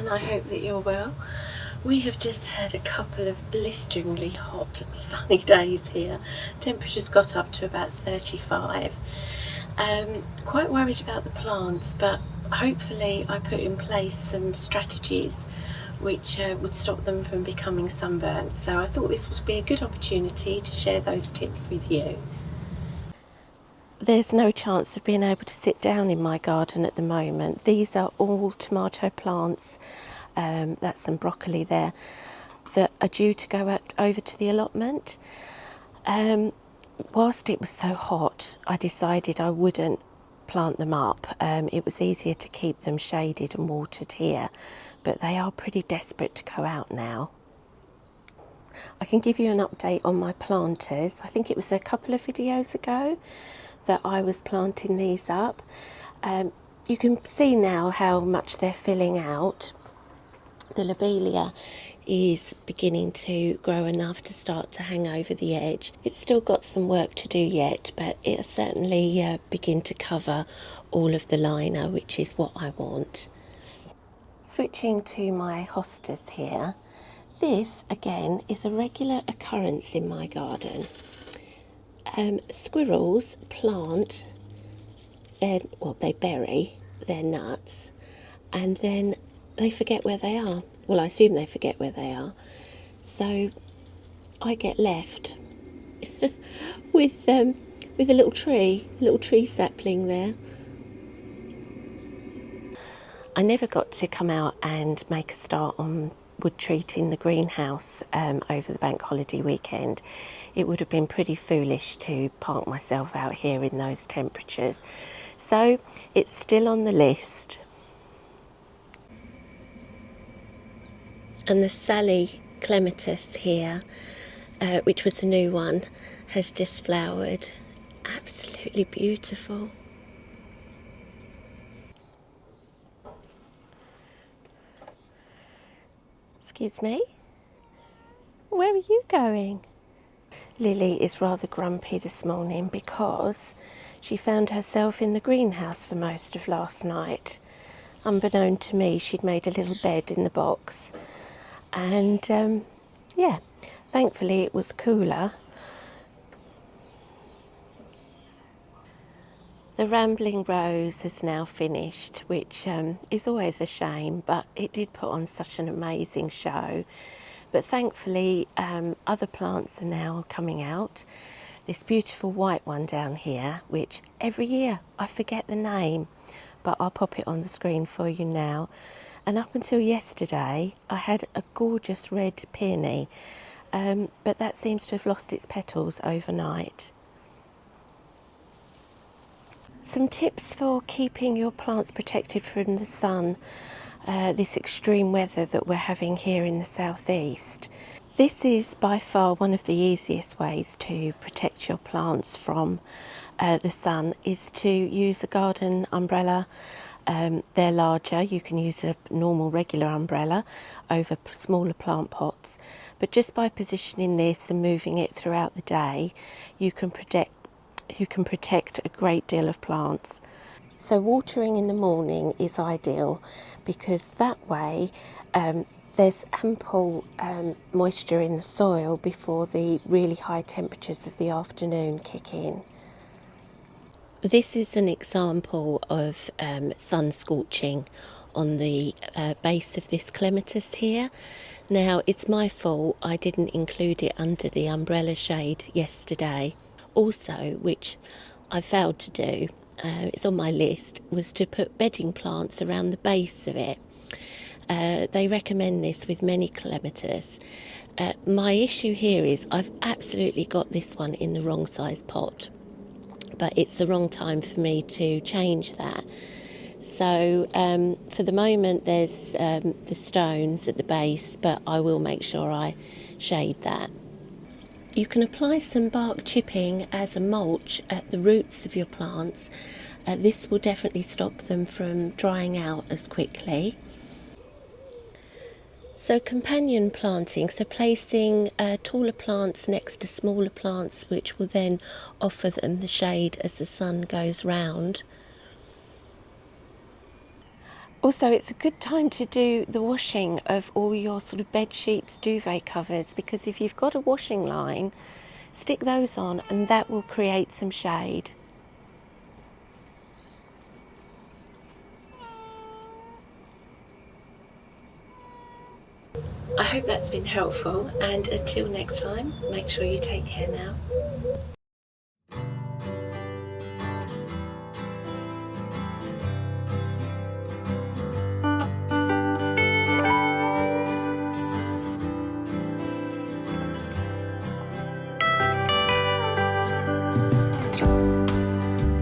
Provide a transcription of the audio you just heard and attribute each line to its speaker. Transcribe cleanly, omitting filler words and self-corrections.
Speaker 1: everyone, I hope that you're well. We have just had a couple of blisteringly hot sunny days here. Temperatures got up to about 35. Quite worried about the plants, but hopefully I put in place some strategies which would stop them from becoming sunburnt. So I thought this would be a good opportunity to share those tips with you. There's no chance of being able to sit down in my garden at the moment. These are all tomato plants, that's some broccoli there, that are due to go over to the allotment. Whilst it was so hot, I decided I wouldn't plant them up. It was easier to keep them shaded and watered here, but they are pretty desperate to go out now. I can give you an update on my planters. I think it was a couple of videos ago that I was planting these up. You can see now how much they're filling out. The lobelia is beginning to grow enough to start to hang over the edge. It's still got some work to do yet, but it'll certainly begin to cover all of the liner, which is what I want. Switching to my hostas here, this again is a regular occurrence in my garden. Squirrels plant they bury their nuts and then they forget where they are. Well, I assume they forget where they are. So I get left with a little tree sapling there. I never got to come out and make a start on wood treating the greenhouse over the bank holiday weekend. It would have been pretty foolish to park myself out here in those temperatures. So it's still on the list. And the Sally clematis here, which was a new one, has just flowered. Absolutely beautiful. Excuse me? Where are you going? Lily is rather grumpy this morning because she found herself in the greenhouse for most of last night. Unbeknown to me, she'd made a little bed in the box. And yeah, thankfully it was cooler. The Rambling Rose has now finished, which is always a shame, but it did put on such an amazing show. But thankfully other plants are now coming out. This beautiful white one down here, which every year I forget the name, but I'll pop it on the screen for you now. And up until yesterday I had a gorgeous red peony, but that seems to have lost its petals overnight. Some tips for keeping your plants protected from the sun, this extreme weather that we're having here in the southeast. This is by far one of the easiest ways to protect your plants from the sun, is to use a garden umbrella. They're larger, you can use a normal regular umbrella over smaller plant pots, but just by positioning this and moving it throughout the day, you can protect a great deal of plants. So watering in the morning is ideal because that way there's ample moisture in the soil before the really high temperatures of the afternoon kick in. This is an example of sun scorching on the base of this clematis here. Now it's my fault I didn't include it under the umbrella shade yesterday. Also, which I failed to do, it's on my list, was to put bedding plants around the base of it. They recommend this with many clematis. My issue here is I've absolutely got this one in the wrong size pot, but it's the wrong time for me to change that. So for the moment there's the stones at the base, but I will make sure I shade that. You can apply some bark chipping as a mulch at the roots of your plants. This will definitely stop them from drying out as quickly. So companion planting, so placing taller plants next to smaller plants, which will then offer them the shade as the sun goes round. Also, it's a good time to do the washing of all your sort of bed sheets, duvet covers, because if you've got a washing line, stick those on and that will create some shade. I hope that's been helpful, and until next time, make sure you take care now.